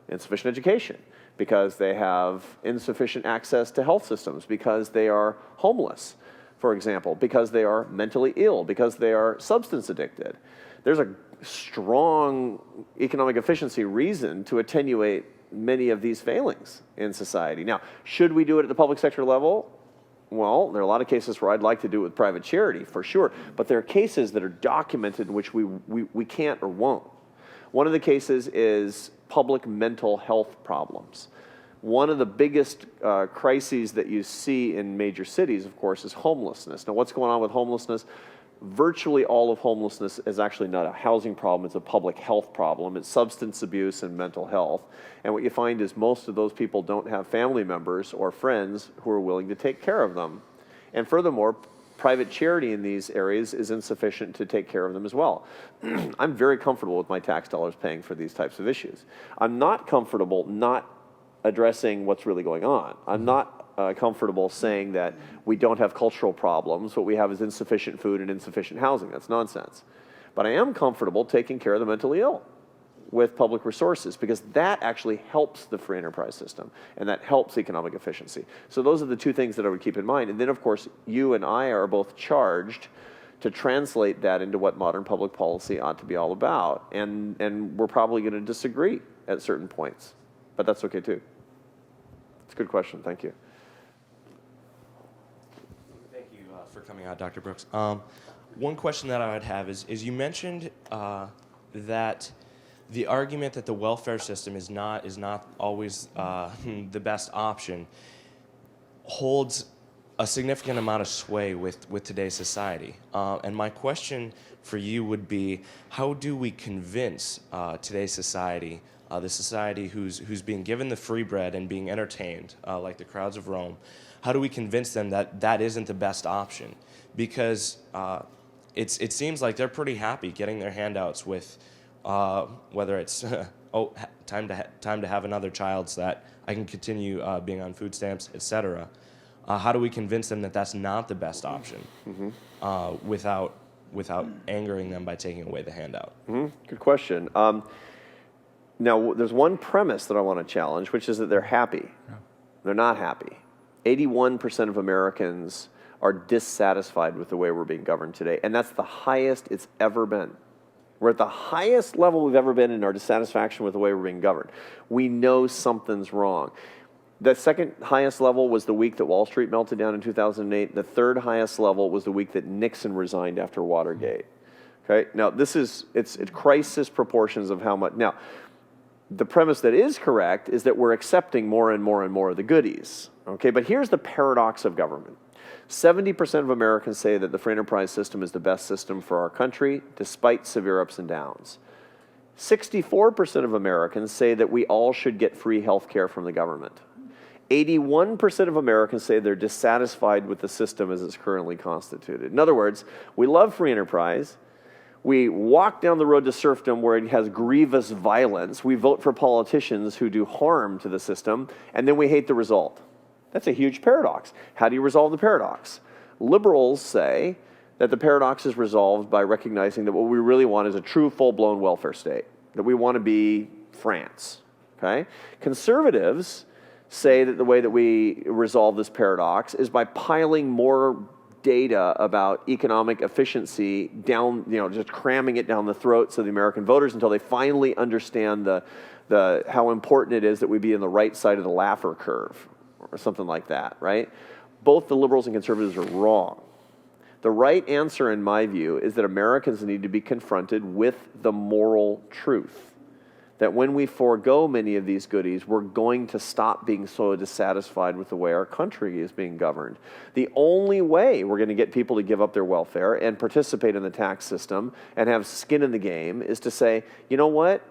insufficient education, because they have insufficient access to health systems, because they are homeless, for example, because they are mentally ill, because they are substance addicted. There's a strong economic efficiency reason to attenuate many of these failings in society. Now, should we do it at the public sector level? Well, there are a lot of cases where I'd like to do it with private charity, for sure, but there are cases that are documented in which we can't or won't. One of the cases is public mental health problems. One of the biggest crises that you see in major cities, of course, is homelessness. Now, what's going on with homelessness? Virtually all of homelessness is actually not a housing problem, it's a public health problem. It's substance abuse and mental health. And what you find is most of those people don't have family members or friends who are willing to take care of them. And furthermore, private charity in these areas is insufficient to take care of them as well. I'm very comfortable with my tax dollars paying for these types of issues. I'm not comfortable not addressing what's really going on. I'm not comfortable saying that we don't have cultural problems. What we have is insufficient food and insufficient housing. That's nonsense. But I am comfortable taking care of the mentally ill with public resources, because that actually helps the free enterprise system, and that helps economic efficiency. So those are the two things that I would keep in mind. And then, of course, you and I are both charged to translate that into what modern public policy ought to be all about. And we're probably going to disagree at certain points, but that's okay too. It's a good question. Thank you. Thank you for coming out, Dr. Brooks. One question that I would have is you mentioned that the argument that the welfare system is not always the best option holds a significant amount of sway with today's society. And my question for you would be, how do we convince today's society, the society who's being given the free bread and being entertained, like the crowds of Rome, how do we convince them that that isn't the best option? Because it seems like they're pretty happy getting their handouts with whether it's time to have another child so that I can continue being on food stamps, etc. How do we convince them that that's not the best option without angering them by taking away the handout? Good question. Now, there's one premise that I want to challenge, which is that they're happy. Yeah. They're not happy. 81% of Americans are dissatisfied with the way we're being governed today, and that's the highest it's ever been. We're at the highest level we've ever been in our dissatisfaction with the way we're being governed. We know something's wrong. The second highest level was the week that Wall Street melted down in 2008. The third highest level was the week that Nixon resigned after Watergate. Okay, now it's crisis proportions of how much. Now, the premise that is correct is that we're accepting more and more and more of the goodies. Okay, but here's the paradox of government. 70% of Americans say that the free enterprise system is the best system for our country, despite severe ups and downs. 64% of Americans say that we all should get free health care from the government. 81% of Americans say they're dissatisfied with the system as it's currently constituted. In other words, we love free enterprise. We walk down the road to serfdom where it has grievous violence. We vote for politicians who do harm to the system, and then we hate the result. That's a huge paradox. How do you resolve the paradox? Liberals say that the paradox is resolved by recognizing that what we really want is a true, full-blown welfare state, that we want to be France. Okay? Conservatives say that the way that we resolve this paradox is by piling more data about economic efficiency down, just cramming it down the throats of the American voters until they finally understand how important it is that we be in the right side of the Laffer curve, or something like that, right? Both the liberals and conservatives are wrong. The right answer, in my view, is that Americans need to be confronted with the moral truth. That when we forego many of these goodies, we're going to stop being so dissatisfied with the way our country is being governed. The only way we're going to get people to give up their welfare and participate in the tax system and have skin in the game is to say, you know what?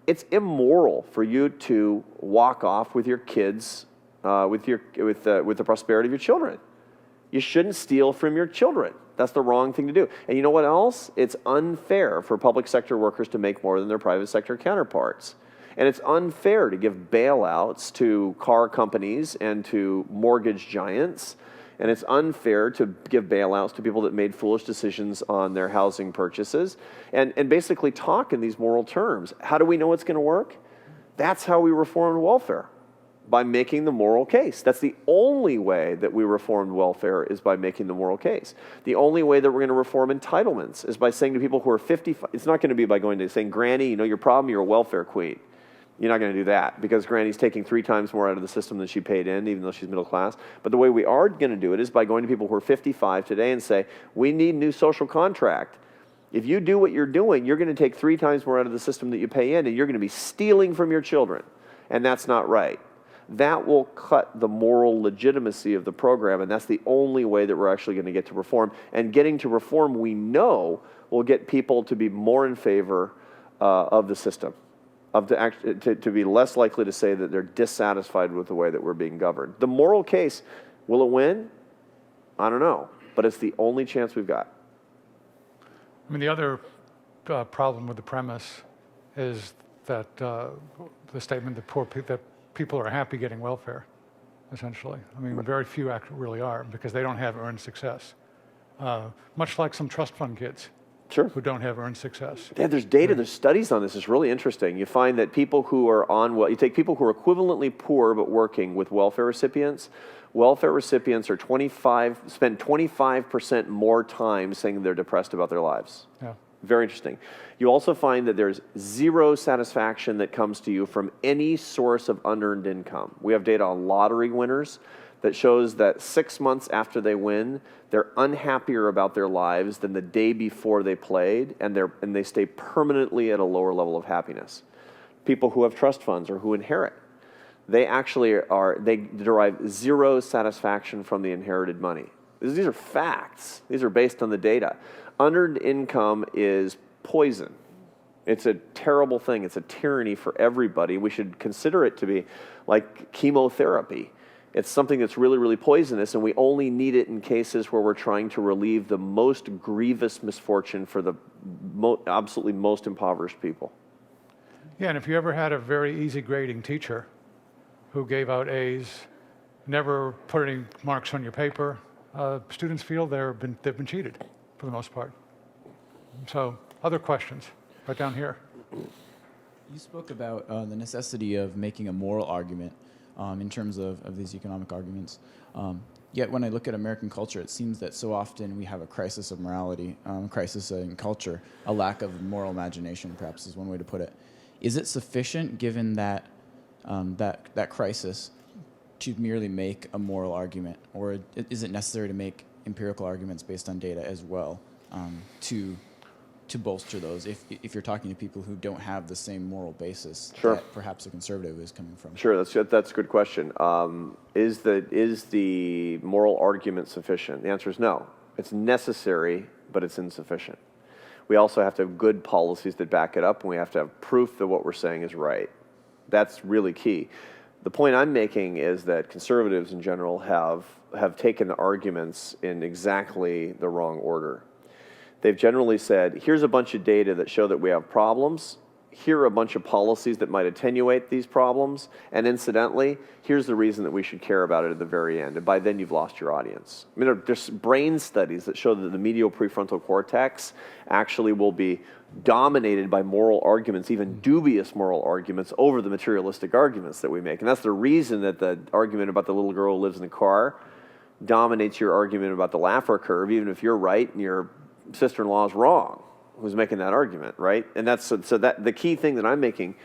It's immoral for you to walk off with your kids, with the prosperity of your children. You shouldn't steal from your children. That's the wrong thing to do. And you know what else? It's unfair for public sector workers to make more than their private sector counterparts. And it's unfair to give bailouts to car companies and to mortgage giants. And it's unfair to give bailouts to people that made foolish decisions on their housing purchases. And basically talk in these moral terms. How do we know it's going to work? That's how we reform welfare. by making the moral case. That's the only way that we reformed welfare, is by making the moral case. The only way that we're going to reform entitlements is by saying to people who are 55, it's not going to be by going to saying, Granny, you know your problem, you're a welfare queen. You're not going to do that because Granny's taking 3 times more out of the system than she paid in, even though she's middle class. But the way we are going to do it is by going to people who are 55 today and say, we need new social contract. If you do what you're doing, you're going to take 3 times more out of the system that you pay in, and you're going to be stealing from your children. And that's not right. That will cut the moral legitimacy of the program, and that's the only way that we're actually going to get to reform. And getting to reform, we know, will get people to be more in favor of the system, to be less likely to say that they're dissatisfied with the way that we're being governed. The moral case, will it win? I don't know, but it's the only chance we've got. I mean, the other problem with the premise is that the statement that people are happy getting welfare, essentially. I mean, very few actually really are, because they don't have earned success. Much like some trust fund kids. Sure. Who don't have earned success. Yeah, there's data, there's studies on this. It's really interesting. You find that people who are on, you take people who are equivalently poor but working with welfare recipients are spend 25% more time saying they're depressed about their lives. Yeah. Very interesting. You also find that there's zero satisfaction that comes to you from any source of unearned income. We have data on lottery winners that shows that 6 months after they win, they're unhappier about their lives than the day before they played, and they stay permanently at a lower level of happiness. People who have trust funds or who inherit, they derive zero satisfaction from the inherited money. These are facts. These are based on the data. Unearned income is poison. It's a terrible thing. It's a tyranny for everybody. We should consider it to be like chemotherapy. It's something that's really, really poisonous, and we only need it in cases where we're trying to relieve the most grievous misfortune for the absolutely most impoverished people. Yeah, and if you ever had a very easy grading teacher who gave out A's, never put any marks on your paper, students feel they've been cheated for the most part. So, other questions? Right down here. You spoke about the necessity of making a moral argument in terms of these economic arguments. Yet when I look at American culture, it seems that so often we have a crisis of morality, crisis in culture, a lack of moral imagination, perhaps is one way to put it. Is it sufficient, given that that crisis, to merely make a moral argument, or is it necessary to make empirical arguments based on data as well to bolster those, if you're talking to people who don't have the same moral basis Sure. that perhaps a conservative is coming from? Sure, that's a good question. Is the moral argument sufficient? The answer is no. It's necessary, but it's insufficient. We also have to have good policies that back it up, and we have to have proof that what we're saying is right. That's really key. The point I'm making is that conservatives in general have taken the arguments in exactly the wrong order. They've generally said, here's a bunch of data that show that we have problems. Here are a bunch of policies that might attenuate these problems. And incidentally, here's the reason that we should care about it at the very end. And by then, you've lost your audience. I mean, there's brain studies that show that the medial prefrontal cortex actually will be dominated by moral arguments, even dubious moral arguments, over the materialistic arguments that we make. And that's the reason that the argument about the little girl who lives in the car dominates your argument about the Laffer curve, even if you're right and your sister-in-law is wrong, who's making that argument, right? And that's so that the key thing that I'm making,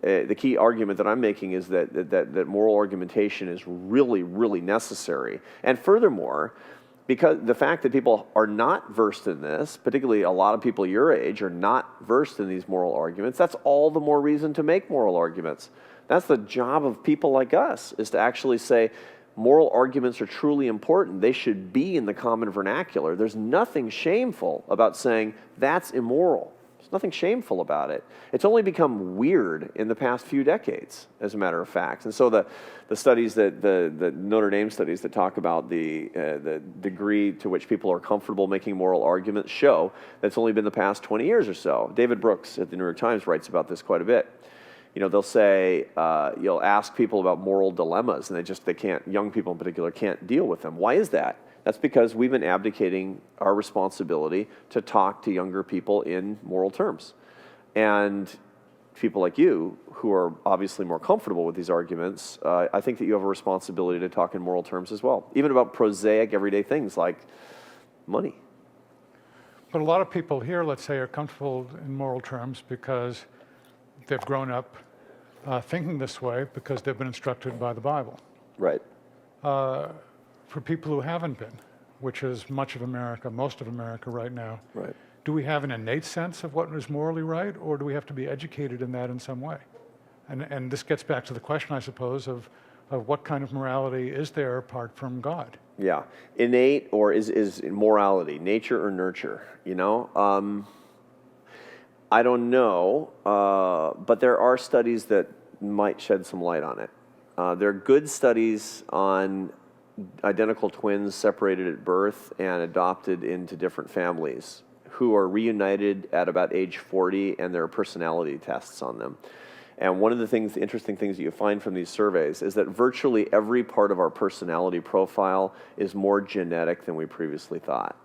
the key argument that I'm making is that moral argumentation is really, really necessary. And furthermore, because the fact that people are not versed in this, particularly a lot of people your age are not versed in these moral arguments, that's all the more reason to make moral arguments. That's the job of people like us, is to actually say, moral arguments are truly important. They should be in the common vernacular. There's nothing shameful about saying that's immoral. There's nothing shameful about it. It's only become weird in the past few decades, as a matter of fact. And so the studies the Notre Dame studies that talk about the degree to which people are comfortable making moral arguments show that it's only been the past 20 years or so. David Brooks at the New York Times writes about this quite a bit. You know, they'll say, you'll ask people about moral dilemmas, and they can't, young people in particular, can't deal with them. Why is that? That's because we've been abdicating our responsibility to talk to younger people in moral terms. And people like you, who are obviously more comfortable with these arguments, I think that you have a responsibility to talk in moral terms as well, even about prosaic, everyday things like money. But a lot of people here, let's say, are comfortable in moral terms because they've grown up thinking this way because they've been instructed by the Bible. Right. For people who haven't been, which is much of America, most of America right now, Right. do we have an innate sense of what is morally right, or do we have to be educated in that in some way? And this gets back to the question, I suppose, of what kind of morality is there apart from God? Yeah. Innate, or is morality, nature or nurture, you know? I don't know, but there are studies that might shed some light on it. There are good studies on identical twins separated at birth and adopted into different families who are reunited at about age 40, and there are personality tests on them. And one of the interesting things that you find from these surveys is that virtually every part of our personality profile is more genetic than we previously thought.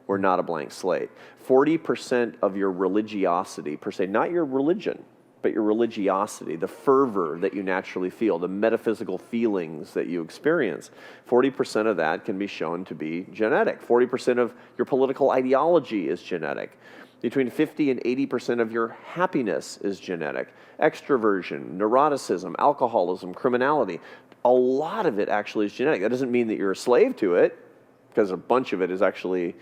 We're not a blank slate. 40% of your religiosity, per se, not your religion, but your religiosity, the fervor that you naturally feel, the metaphysical feelings that you experience, 40% of that can be shown to be genetic. 40% of your political ideology is genetic. Between 50 and 80% of your happiness is genetic. Extroversion, neuroticism, alcoholism, criminality, a lot of it actually is genetic. That doesn't mean that you're a slave to it, because a bunch of it is actually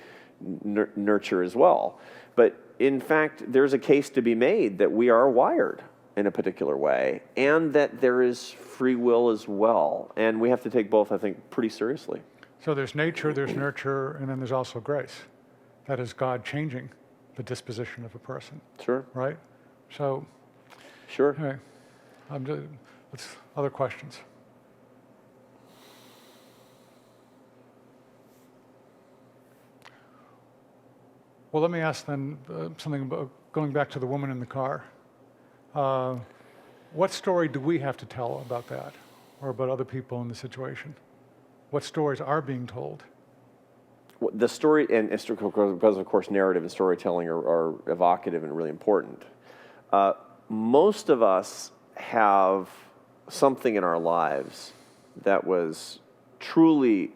nurture as well. But in fact, there's a case to be made that we are wired in a particular way, and that there is free will as well. And we have to take both, I think, pretty seriously. So there's nature, there's nurture, and then there's also grace. That is God changing the disposition of a person. Sure. Right? So, Sure. anyway, let's other questions. Well, let me ask then something about going back to the woman in the car. What story do we have to tell about that, or about other people in the situation? What stories are being told? The story, and because of course narrative and storytelling are evocative and really important. Most of us have something in our lives that was truly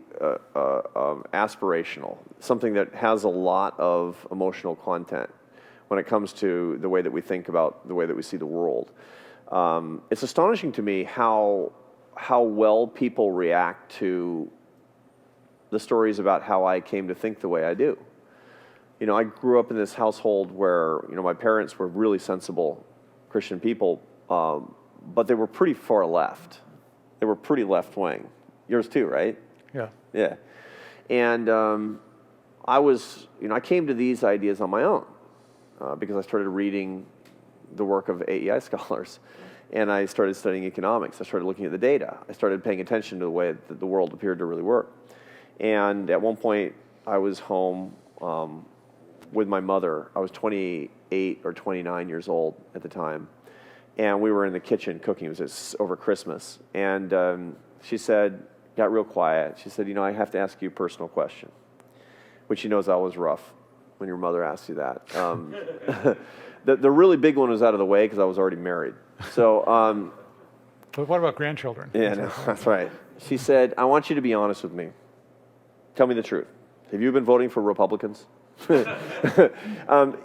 aspirational, something that has a lot of emotional content when it comes to the way that we think about the way that we see the world. It's astonishing to me how well people react to the stories about how I came to think the way I do. You know, I grew up in this household where, you know, my parents were really sensible Christian people, but they were pretty far left. They were pretty left-wing. Yours too, right? Yeah. Yeah. And I came to these ideas on my own because I started reading the work of AEI scholars, and I started studying economics. I started looking at the data. I started paying attention to the way that the world appeared to really work. And at one point, I was home with my mother. I was 28 or 29 years old at the time, and we were in the kitchen cooking. It was over Christmas, and she said, got real quiet. She said, "You know, I have to ask you a personal question," which you know is always rough when your mother asks you that. The really big one was out of the way because I was already married. So, But what about grandchildren? yeah, no, that's right. She said, "I want you to be honest with me. Tell me the truth. Have you been voting for Republicans?" You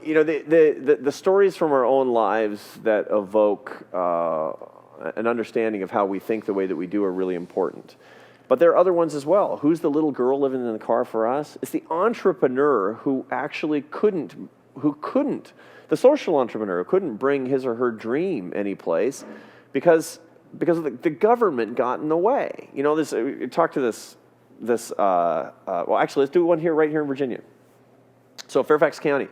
know, the stories from our own lives that evoke an understanding of how we think the way that we do are really important. But there are other ones as well. Who's the little girl living in the car for us? It's the entrepreneur who actually couldn't, the social entrepreneur who couldn't bring his or her dream anyplace because the government got in the way. You know, talk to this, well, actually, let's do one right here in Virginia. So Fairfax County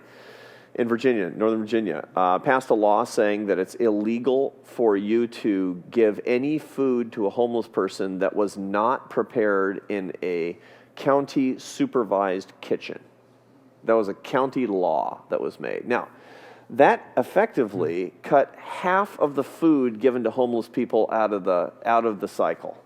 in Virginia, Northern Virginia, passed a law saying that it's illegal for you to give any food to a homeless person that was not prepared in a county supervised kitchen. That was a county law that was made. Now, that effectively cut half of the food given to homeless people out of the cycle.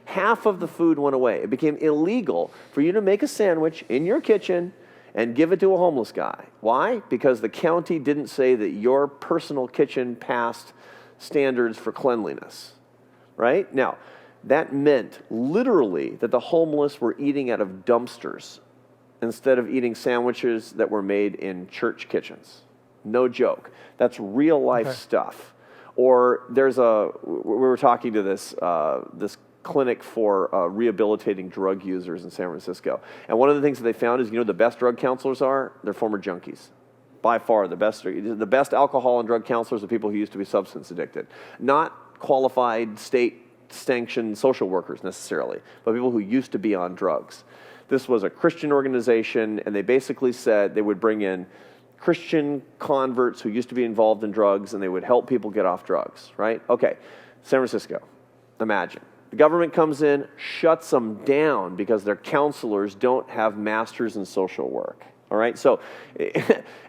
Half of the food went away. It became illegal for you to make a sandwich in your kitchen and give it to a homeless guy. Why? Because the county didn't say that your personal kitchen passed standards for cleanliness, right? Now, that meant literally that the homeless were eating out of dumpsters instead of eating sandwiches that were made in church kitchens. No joke. That's real life stuff. Or we were talking to this clinic for rehabilitating drug users in San Francisco. And one of the things that they found is, the best drug counselors are? They're former junkies. By far the best alcohol and drug counselors are people who used to be substance addicted. Not qualified state-sanctioned social workers necessarily, but people who used to be on drugs. This was a Christian organization, and they basically said they would bring in Christian converts who used to be involved in drugs, and they would help people get off drugs, right? Okay, San Francisco, imagine. The government comes in, shuts them down because their counselors don't have masters in social work. All right, so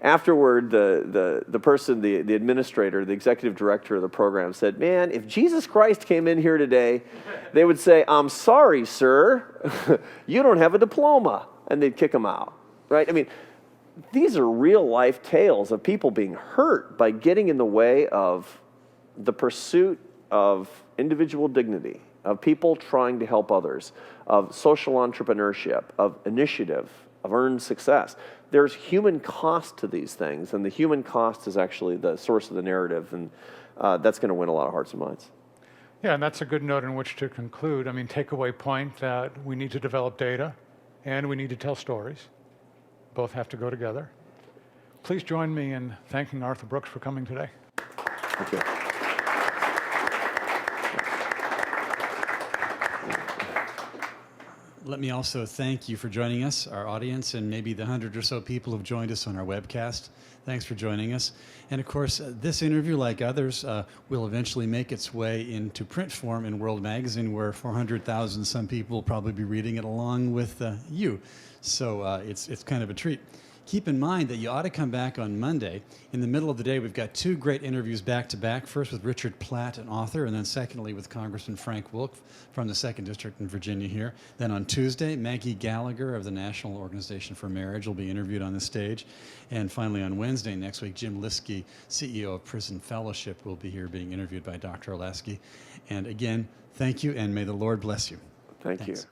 afterward, the person, the administrator, the executive director of the program said, man, if Jesus Christ came in here today, they would say, I'm sorry, sir, you don't have a diploma, and they'd kick him out, right? I mean, these are real life tales of people being hurt by getting in the way of the pursuit of individual dignity, of people trying to help others, of social entrepreneurship, of initiative, of earned success. There's human cost to these things, and the human cost is actually the source of the narrative, and that's going to win a lot of hearts and minds. Yeah, and that's a good note in which to conclude. I mean, takeaway point that we need to develop data and we need to tell stories. Both have to go together. Please join me in thanking Arthur Brooks for coming today. Thank you. Let me also thank you for joining us, our audience, and maybe the 100 or so people who've joined us on our webcast. Thanks for joining us. And of course, this interview, like others, will eventually make its way into print form in World Magazine, where 400,000 some people will probably be reading it along with you. So it's kind of a treat. Keep in mind that you ought to come back on Monday. In the middle of the day, we've got 2 great interviews back-to-back, first with Richard Platt, an author, and then secondly with Congressman Frank Wilk from the 2nd District in Virginia here. Then on Tuesday, Maggie Gallagher of the National Organization for Marriage will be interviewed on the stage. And finally on Wednesday next week, Jim Liskey, CEO of Prison Fellowship, will be here being interviewed by Dr. Olasky. And again, thank you, and may the Lord bless you. Thank Thanks. you.